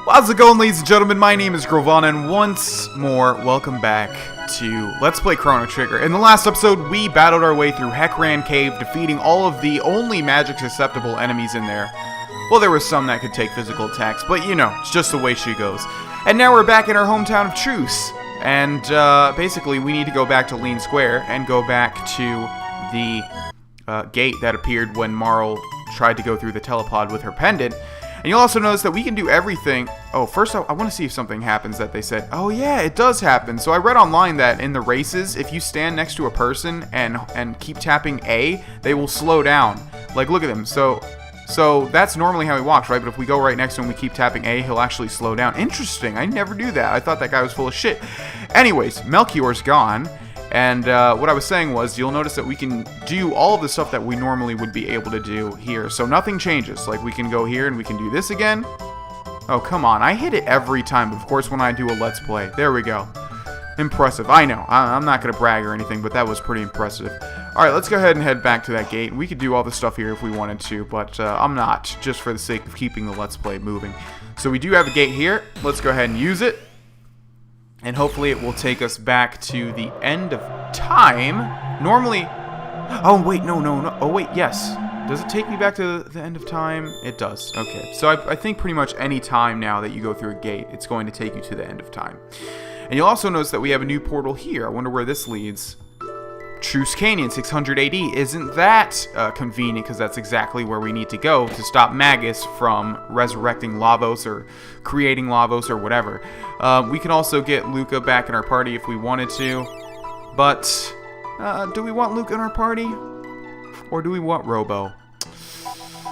How's it going, ladies and gentlemen? My name is Grohlvana, and once more, welcome back to Let's Play Chrono Trigger. In the last episode, we battled our way through Heckran Cave, defeating all of the only magic-susceptible enemies in there. Well, there were some that could take physical attacks, but you know, it's just the way she goes. And now we're back in our hometown of Truce, and basically we need to go back to Lean Square and go back to the gate that appeared when Marl tried to go through the telepod with her pendant. And you'll also notice that we can do everything. Oh, first I want to see if something happens that they said. Oh yeah, it does happen. So I read online that in the races, if you stand next to a person and keep tapping A, they will slow down. Like, look at him. So that's normally how he walks, right? But if we go right next to him, we keep tapping A, he'll actually slow down. Interesting. I never knew that. I thought that guy was full of shit. Anyways, Melchior's gone. And what I was saying was, you'll notice that we can do all of the stuff that we normally would be able to do here. So nothing changes. Like, we can go here and we can do this again. Oh, come on. I hit it every time, of course, when I do a Let's Play. There we go. Impressive. I know. I'm not going to brag or anything, but that was pretty impressive. Alright, let's go ahead and head back to that gate. We could do all this stuff here if we wanted to, but I'm not, just for the sake of keeping the Let's Play moving. So we do have a gate here. Let's go ahead and use it. And hopefully it will take us back to the end of time. Normally... Oh, wait, no. Oh, wait, yes. Does it take me back to the end of time? It does. Okay, so I think pretty much any time now that you go through a gate, it's going to take you to the end of time. And you'll also notice that we have a new portal here. I wonder where this leads. Truce Canyon, 600 AD. Isn't that convenient? Because that's exactly where we need to go to stop Magus from resurrecting Lavos or creating Lavos or whatever. We can also get Luca back in our party if we wanted to. But do we want Luca in our party? Or do we want Robo?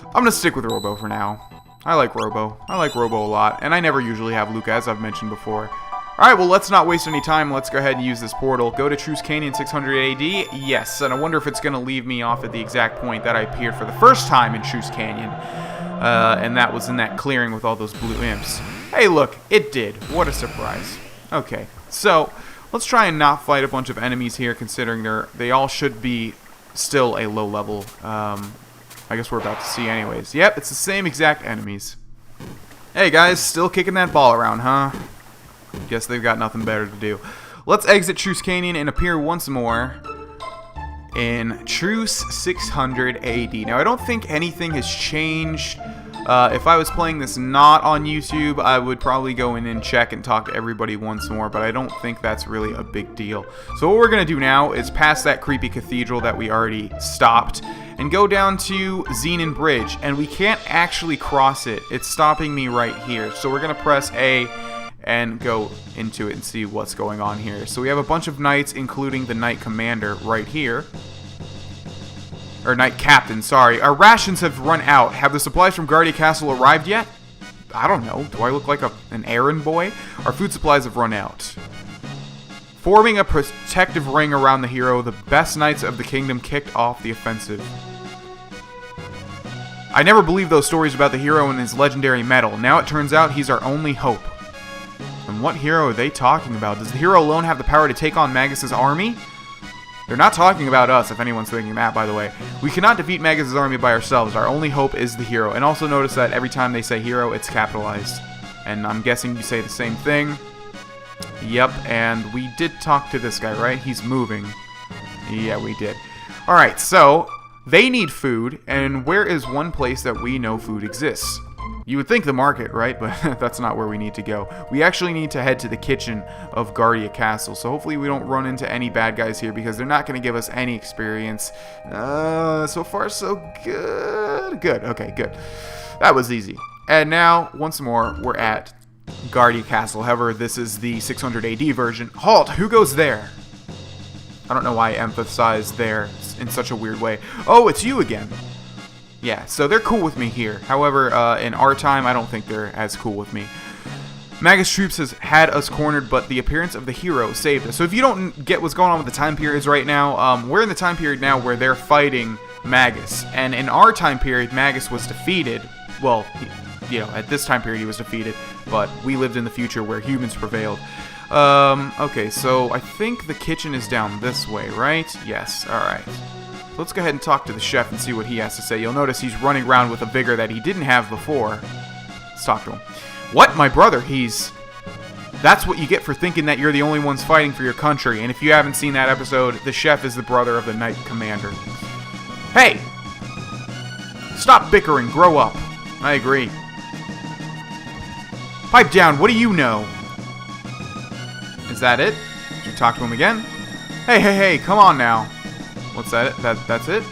I'm going to stick with Robo for now. I like Robo. I like Robo a lot. And I never usually have Luca, as I've mentioned before. Alright, well, let's not waste any time. Let's go ahead and use this portal. Go to Truce Canyon, 600 AD. Yes, and I wonder if it's going to leave me off at the exact point that I appeared for the first time in Truce Canyon. And that was in that clearing with all those blue imps. Hey, look, it did. What a surprise. Okay, so let's try and not fight a bunch of enemies here, considering they all should be still a low level. I guess we're about to see anyways. Yep, it's the same exact enemies. Hey, guys, still kicking that ball around, huh? Guess they've got nothing better to do. Let's exit Truce Canyon and appear once more in Truce 600 AD. Now, I don't think anything has changed. If I was playing this not on YouTube, I would probably go in and check and talk to everybody once more, but I don't think that's really a big deal. So what we're going to do now is pass that creepy cathedral that we already stopped and go down to Xenon Bridge, and we can't actually cross it. It's stopping me right here. So we're going to press A and go into it and see what's going on here. So we have a bunch of knights, including the knight commander right here. Or knight captain, sorry. Our rations have run out. Have the supplies from Guardia Castle arrived yet? I don't know. Do I look like an errand boy? Our food supplies have run out. Forming a protective ring around the hero, the best knights of the kingdom kicked off the offensive. I never believed those stories about the hero and his legendary medal. Now it turns out he's our only hope. And what hero are they talking about? Does the hero alone have the power to take on Magus's army? They're not talking about us, if anyone's thinking that, by the way. We cannot defeat Magus's army by ourselves. Our only hope is the hero. And also notice that every time they say hero, it's capitalized. And I'm guessing you say the same thing. Yep, and we did talk to this guy, right? He's moving. Yeah, we did. Alright, so they need food, and where is one place that we know food exists? You would think the market, right? But that's not where we need to go. We actually need to head to the kitchen of Guardia Castle. So hopefully we don't run into any bad guys here, because they're not going to give us any experience. So far, so good. Good. Okay, good. That was easy. And now, once more, we're at Guardia Castle. However, this is the 600 AD version. Halt! Who goes there? I don't know why I emphasized there in such a weird way. Oh, it's you again. Yeah, so they're cool with me here. However, in our time, I don't think they're as cool with me. Magus troops has had us cornered, but the appearance of the hero saved us. So if you don't get what's going on with the time periods right now, we're in the time period now where they're fighting Magus. And in our time period, Magus was defeated. Well, at this time period he was defeated, but we lived in the future where humans prevailed. Okay, so I think the kitchen is down this way, right? Yes, alright. Let's go ahead and talk to the chef and see what he has to say. You'll notice he's running around with a vigor that he didn't have before. Let's talk to him. What? My brother? That's what you get for thinking that you're the only ones fighting for your country. And if you haven't seen that episode, the chef is the brother of the knight commander. Hey! Stop bickering. Grow up. I agree. Pipe down. What do you know? Is that it? Did you talk to him again? Hey, come on now. What's that? That's it?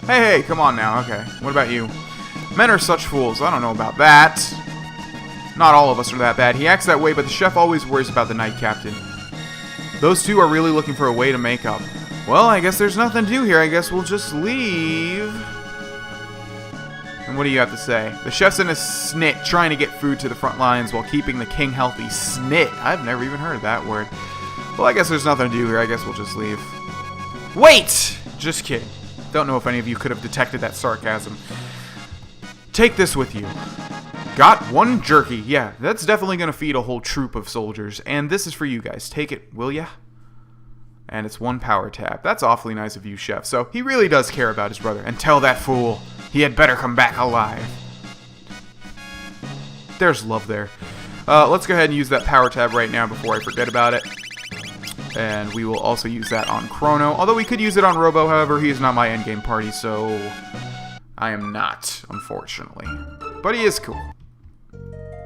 Hey, come on now. Okay. What about you? Men are such fools. I don't know about that. Not all of us are that bad. He acts that way, but the chef always worries about the knight captain. Those two are really looking for a way to make up. Well, I guess there's nothing to do here. I guess we'll just leave. And what do you have to say? The chef's in a snit trying to get food to the front lines while keeping the king healthy. Snit. I've never even heard of that word. Well, I guess there's nothing to do here. I guess we'll just leave. Wait! Just kidding. Don't know if any of you could have detected that sarcasm. Take this with you. Got one jerky. Yeah, that's definitely going to feed a whole troop of soldiers. And this is for you guys. Take it, will ya? And it's one power tab. That's awfully nice of you, chef. So he really does care about his brother. And tell that fool he had better come back alive. There's love there. Let's go ahead and use that power tab right now before I forget about it. And we will also use that on Chrono. Although we could use it on Robo, however, he is not my endgame party, so I am not, unfortunately. But he is cool.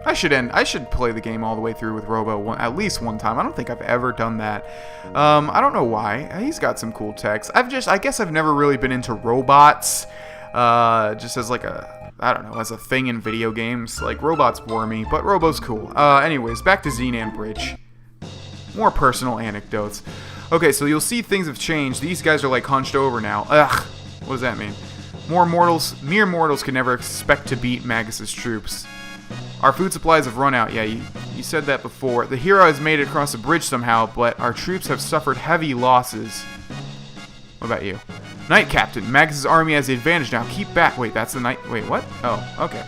I should play the game all the way through with Robo at least one time. I don't think I've ever done that. I don't know why. He's got some cool techs. I guess I've never really been into robots. Just as like as a thing in video games. Like, robots bore me, but Robo's cool. Anyways, back to Xenon Bridge. More personal anecdotes. Okay, so you'll see things have changed. These guys are like hunched over now. Ugh, what does that mean? Mere mortals can never expect to beat Magus's troops. Our food supplies have run out. Yeah, you said that before. The hero has made it across the bridge somehow, but our troops have suffered heavy losses. What about you? Knight Captain, Magus's army has the advantage now. Keep back. Wait, that's the knight. Wait, what? Oh, okay.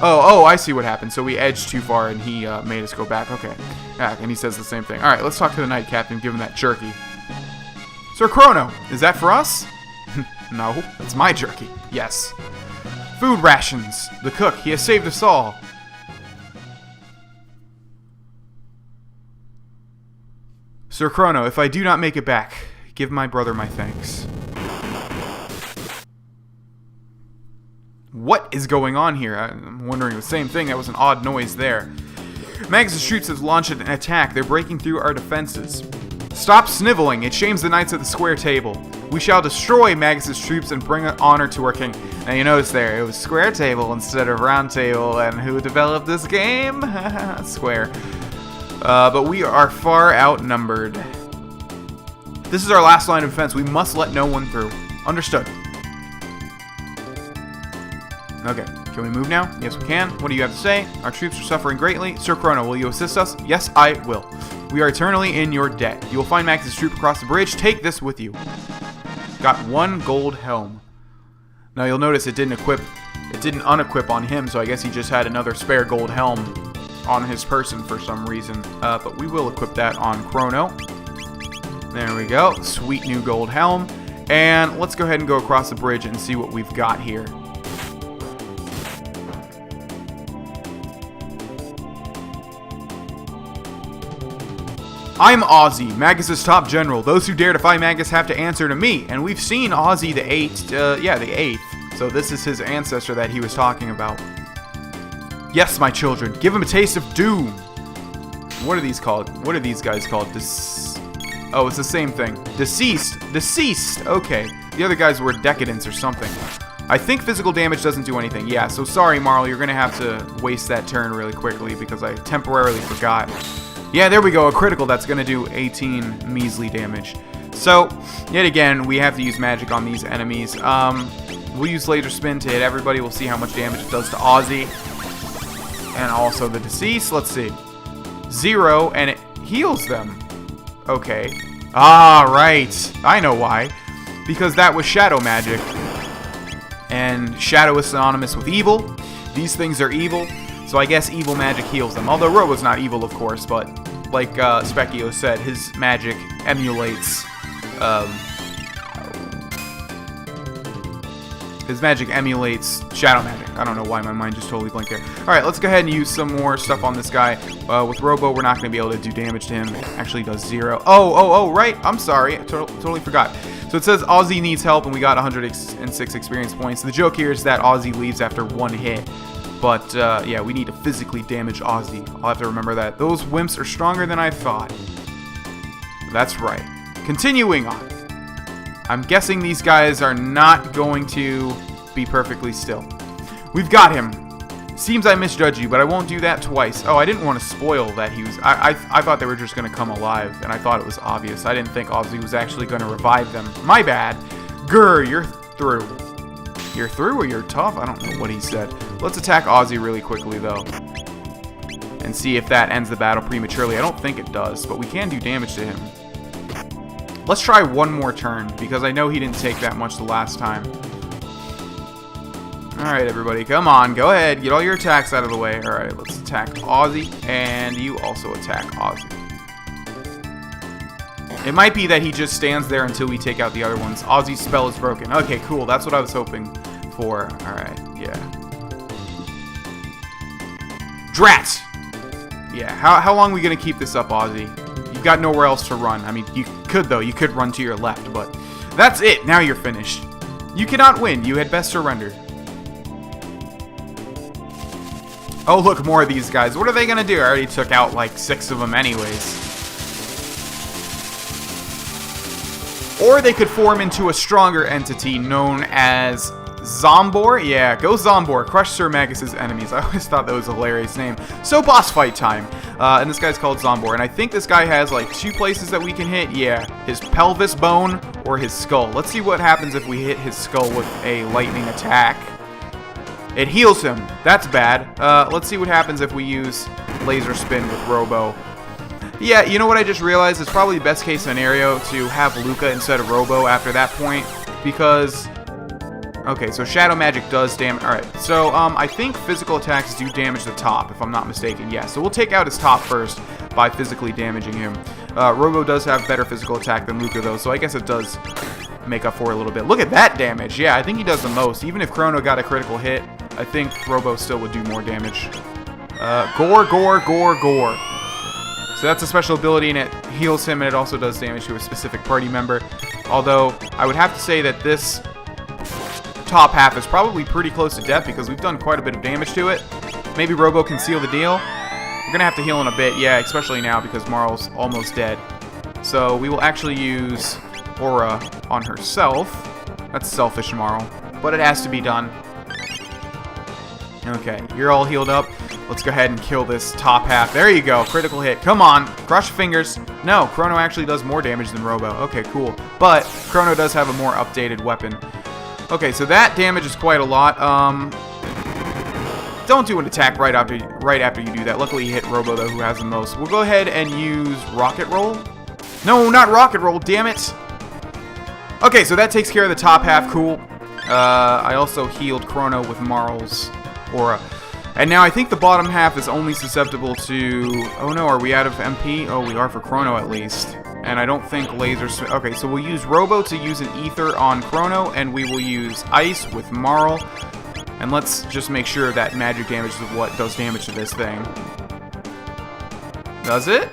Oh, I see what happened. So we edged too far and he made us go back. Okay. And he says the same thing. Alright, let's talk to the Knight Captain, give him that jerky. Sir Chrono, is that for us? No, that's my jerky. Yes. Food rations. The cook, he has saved us all. Sir Chrono, if I do not make it back, give my brother my thanks. What is going on here? I'm wondering the same thing. That was an odd noise there. Magus's troops have launched an attack. They're breaking through our defenses. Stop sniveling. It shames the knights at the square table. We shall destroy Magus's troops and bring honor to our king. Now you notice there, it was square table instead of round table. And who developed this game? Square. But we are far outnumbered. This is our last line of defense. We must let no one through. Understood. Okay, can we move now? Yes, we can. What do you have to say? Our troops are suffering greatly. Sir Chrono, will you assist us? Yes, I will. We are eternally in your debt. You will find Magus's troop across the bridge. Take this with you. Got one gold helm. Now you'll notice it didn't unequip on him, so I guess he just had another spare gold helm on his person for some reason. But we will equip that on Chrono. There we go. Sweet new gold helm. And let's go ahead and go across the bridge and see what we've got here. I'm Ozzie, Magus's top general. Those who dare defy Magus have to answer to me. And we've seen Ozzie the 8th, the 8th. So this is his ancestor that he was talking about. Yes, my children, give him a taste of doom. What are these called? What are these guys called? Oh, it's the same thing. Deceased. Okay. The other guys were decadents or something. I think physical damage doesn't do anything. Yeah, so sorry, Marl, you're going to have to waste that turn really quickly because I temporarily forgot. Yeah, there we go, a critical that's going to do 18 measly damage. So, yet again, we have to use magic on these enemies. We'll use Laser Spin to hit everybody. We'll see how much damage it does to Ozzie. And also the deceased. Let's see. 0, and it heals them. Okay. Ah, right. I know why. Because that was shadow magic. And shadow is synonymous with evil. These things are evil. So I guess evil magic heals them. Although Robo's not evil, of course, but like Specchio said, his magic emulates His magic emulates shadow magic. I don't know why my mind just totally blanked there. Alright, let's go ahead and use some more stuff on this guy. With Robo, we're not going to be able to do damage to him. It actually does 0. Oh, right. I'm sorry. I totally forgot. So it says Ozzie needs help, and we got 106 experience points. The joke here is that Ozzie leaves after 1 hit. But, yeah, we need to physically damage Ozzie. I'll have to remember that. Those wimps are stronger than I thought. That's right. Continuing on. I'm guessing these guys are not going to be perfectly still. We've got him. Seems I misjudged you, but I won't do that twice. Oh, I didn't want to spoil that he was... I thought they were just going to come alive, and I thought it was obvious. I didn't think Ozzie was actually going to revive them. My bad. Grr, you're through. You're through or you're tough? I don't know what he said. Let's attack Ozzie really quickly, though. And see if that ends the battle prematurely. I don't think it does, but we can do damage to him. Let's try one more turn, because I know he didn't take that much the last time. Alright, everybody, come on, go ahead, get all your attacks out of the way. Alright, let's attack Ozzie, and you also attack Ozzie. It might be that he just stands there until we take out the other ones. Ozzie's spell is broken. Okay, cool, that's what I was hoping for. Alright, yeah. Drat! Yeah, how long are we going to keep this up, Ozzie? You've got nowhere else to run. I mean, you could, though. You could run to your left, but that's it. Now you're finished. You cannot win. You had best surrender. Oh, look, more of these guys. What are they going to do? I already took out, like, 6 of them anyways. Or they could form into a stronger entity known as Zombor? Yeah, go Zombor. Crush Sir Magus's enemies. I always thought that was a hilarious name. So, boss fight time. And this guy's called Zombor. And I think this guy has, like, 2 places that we can hit. Yeah, his pelvis bone or his skull. Let's see what happens if we hit his skull with a lightning attack. It heals him. That's bad. Let's see what happens if we use laser spin with Robo. Yeah, you know what I just realized? It's probably the best case scenario to have Luca instead of Robo after that point. Because... okay, so Shadow Magic does damage... alright, so, I think physical attacks do damage the top, if I'm not mistaken. Yeah, so we'll take out his top first by physically damaging him. Robo does have better physical attack than Luca, though, so I guess it does make up for it a little bit. Look at that damage! Yeah, I think he does the most. Even if Chrono got a critical hit, I think Robo still would do more damage. Gore. So that's a special ability, and it heals him, and it also does damage to a specific party member. Although, I would have to say that this top half is probably pretty close to death because we've done quite a bit of damage to it. Maybe Robo can seal the deal. We're going to have to heal in a bit, yeah, especially now because Marl's almost dead. So we will actually use Aura on herself. That's selfish, Marl, but it has to be done. Okay, you're all healed up. Let's go ahead and kill this top half. There you go, critical hit. Come on, crush fingers. No, Chrono actually does more damage than Robo. Okay, cool. But Chrono does have a more updated weapon. Okay, so that damage is quite a lot. Don't do an attack right after you do that. Luckily, you hit Robo, though, who has the most. We'll go ahead and use Rocket Roll. No, not Rocket Roll, damn it. Okay, so that takes care of the top half. Cool. I also healed Chrono with Marl's Aura. And now I think the bottom half is only susceptible to... oh, no, are we out of MP? Oh, we are for Chrono, at least. And I don't think lasers... okay, so we'll use Robo to use an Ether on Chrono, and we will use Ice with Marl. And let's just make sure that magic damage is what does damage to this thing. Does it?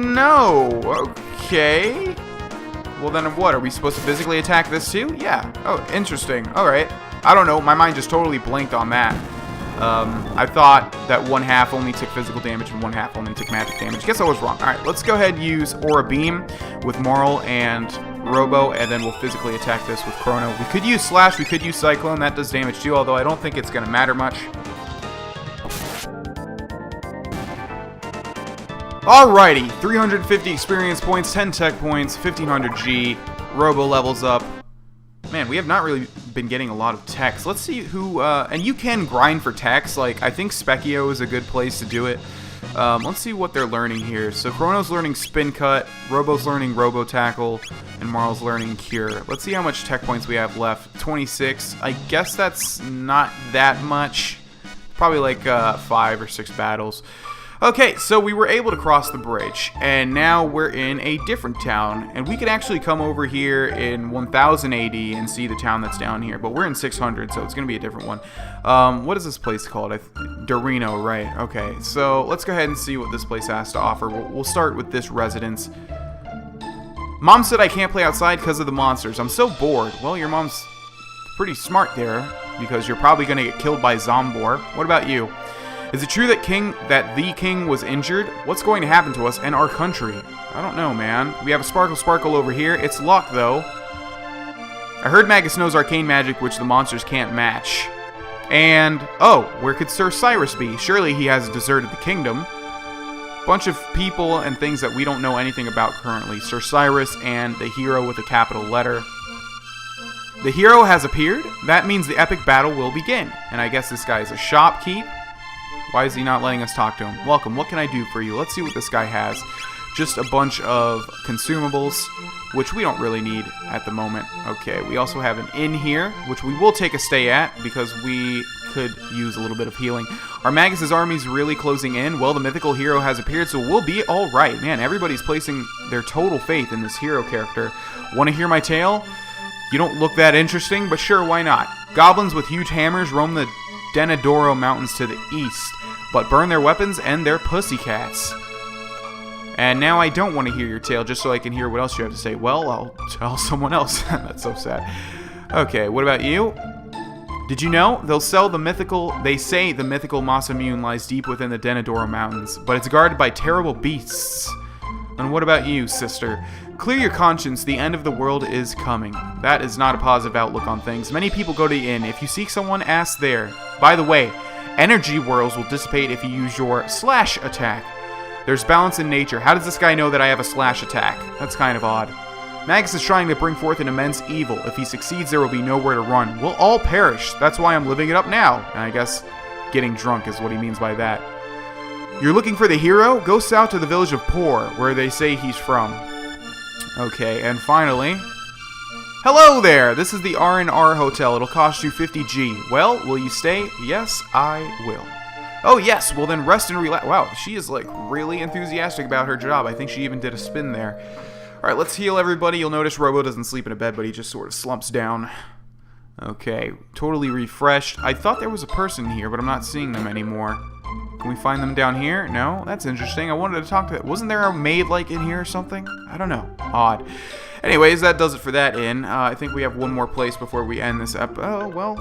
No. Okay. Well, then what? Are we supposed to physically attack this too? Yeah. Oh, interesting. Alright. I don't know. My mind just totally blanked on that. I thought that one half only took physical damage and one half only took magic damage. Guess I was wrong. Alright, let's go ahead and use Aura Beam with Marl and Robo, and then we'll physically attack this with Chrono. We could use Slash, we could use Cyclone. That does damage too, although I don't think it's going to matter much. Alrighty, 350 experience points, 10 tech points, 1500 G. Robo levels up. Man, we have not really been getting a lot of techs. Let's see who, and you can grind for techs. Like, I think Specchio is a good place to do it. Let's see what they're learning here. So Chrono's learning Spin Cut, Robo's learning Robo Tackle, and Marl's learning Cure. Let's see how much tech points we have left. 26. I guess that's not that much. Probably like 5 or 6 battles. Okay, so we were able to cross the bridge, and now we're in a different town, and we could actually come over here in 1000 AD and see the town that's down here, but we're in 600, so it's going to be a different one. What is this place called? Dorino, right. Okay, so let's go ahead and see what this place has to offer. We'll start with this residence. Mom said I can't play outside because of the monsters. I'm so bored. Well, your mom's pretty smart there, because you're probably going to get killed by Zombor. What about you? Is it true that the king was injured? What's going to happen to us and our country? I don't know, man. We have a Sparkle over here. It's luck, though. I heard Magus knows arcane magic, which the monsters can't match. And, oh, where could Sir Cyrus be? Surely he has deserted the kingdom. Bunch of people and things that we don't know anything about currently. Sir Cyrus and the hero with a capital letter. The hero has appeared. That means the epic battle will begin. And I guess this guy is a shopkeep. Why is he not letting us talk to him? Welcome, what can I do for you? Let's see what this guy has. Just a bunch of consumables, which we don't really need at the moment. Okay, we also have an inn here, which we will take a stay at, because we could use a little bit of healing. Are Magus' armies really closing in? Well, the mythical hero has appeared, so we'll be alright. Man, everybody's placing their total faith in this hero character. Want to hear my tale? You don't look that interesting, but sure, why not? Goblins with huge hammers roam the Denadoro Mountains to the east, but burn their weapons and their pussycats. And now I don't want to hear your tale just so I can hear what else you have to say. Well, I'll tell someone else. That's so sad. Okay, what about you? Did you know? They say the mythical Masamune lies deep within the Denadoro Mountains, but it's guarded by terrible beasts. And what about you, sister? Clear your conscience, the end of the world is coming. That is not a positive outlook on things. Many people go to the inn. If you seek someone, ask there. By the way, energy whirls will dissipate if you use your slash attack. There's balance in nature. How does this guy know that I have a slash attack? That's kind of odd. Magus is trying to bring forth an immense evil. If he succeeds, there will be nowhere to run. We'll all perish. That's why I'm living it up now. And I guess getting drunk is what he means by that. You're looking for the hero? Go south to the village of Poor, where they say he's from. Okay, and finally... Hello there! This is the R&R Hotel. It'll cost you 50G. Well, will you stay? Yes, I will. Oh, yes! Well, then rest and relax. Wow, she is, like, really enthusiastic about her job. I think she even did a spin there. Alright, let's heal everybody. You'll notice Robo doesn't sleep in a bed, but he just sort of slumps down. Okay, totally refreshed. I thought there was a person here, but I'm not seeing them anymore. Can we find them down here? No? That's interesting. I wanted to talk to... Wasn't there a maid, like, in here or something? I don't know. Odd. Anyways, that does it for that inn. I think we have one more place before we end this Oh, well...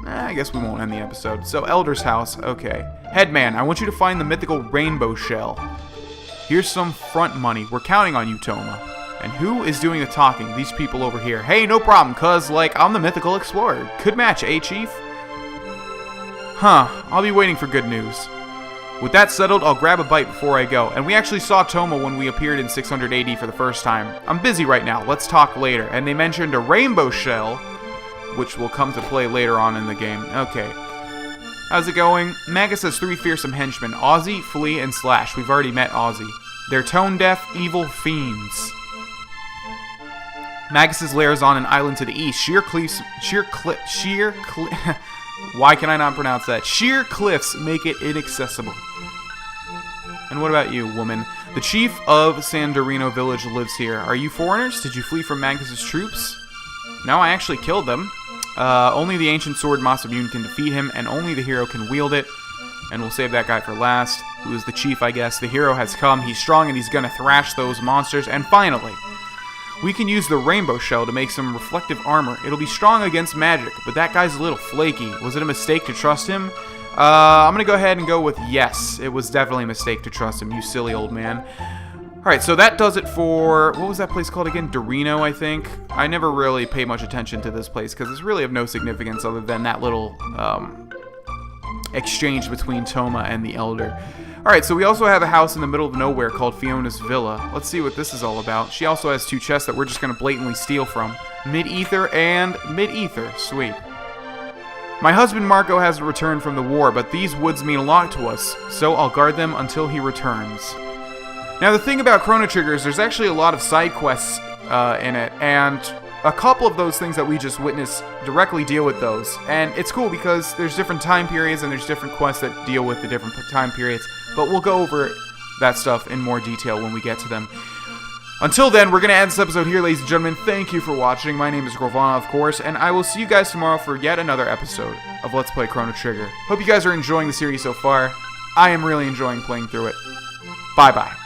I guess we won't end the episode. So, Elder's house. Okay. Headman, I want you to find the mythical rainbow shell. Here's some front money. We're counting on you, Toma. And who is doing the talking? These people over here. Hey, no problem, cuz, like, I'm the mythical explorer. Could match, eh, Chief? Huh. I'll be waiting for good news. With that settled, I'll grab a bite before I go. And we actually saw Toma when we appeared in 600 AD for the first time. I'm busy right now. Let's talk later. And they mentioned a rainbow shell, which will come to play later on in the game. Okay. How's it going? Magus has 3 fearsome henchmen. Ozzie, Flea, and Slash. We've already met Ozzie. They're tone-deaf, evil fiends. Magus' lair is on an island to the east. Why can I not pronounce that? Sheer cliffs make it inaccessible. And what about you, woman? The chief of San Dorino village lives here. Are you foreigners? Did you flee from Magus' troops? No, I actually killed them. Only the ancient sword Masamune can defeat him, and only the hero can wield it. And we'll save that guy for last, who is the chief, I guess. The hero has come. He's strong, and he's gonna thrash those monsters. And finally, we can use the rainbow shell to make some reflective armor. It'll be strong against magic, but that guy's a little flaky. Was it a mistake to trust him? I'm gonna go ahead and go with yes. It was definitely a mistake to trust him, you silly old man. Alright, so that does it for... What was that place called again? Dorino, I think? I never really pay much attention to this place, because it's really of no significance other than that little exchange between Toma and the Elder. Alright, so we also have a house in the middle of nowhere called Fiona's Villa. Let's see what this is all about. She also has 2 chests that we're just going to blatantly steal from. Mid-Ether and Mid-Ether. Sweet. My husband Marco has returned from the war, but these woods mean a lot to us, so I'll guard them until he returns. Now, the thing about Chrono Trigger is there's actually a lot of side quests in it, and a couple of those things that we just witnessed directly deal with those. And it's cool because there's different time periods and there's different quests that deal with the different time periods. But we'll go over that stuff in more detail when we get to them. Until then, we're going to end this episode here, ladies and gentlemen. Thank you for watching. My name is Grohlvana, of course, and I will see you guys tomorrow for yet another episode of Let's Play Chrono Trigger. Hope you guys are enjoying the series so far. I am really enjoying playing through it. Bye-bye.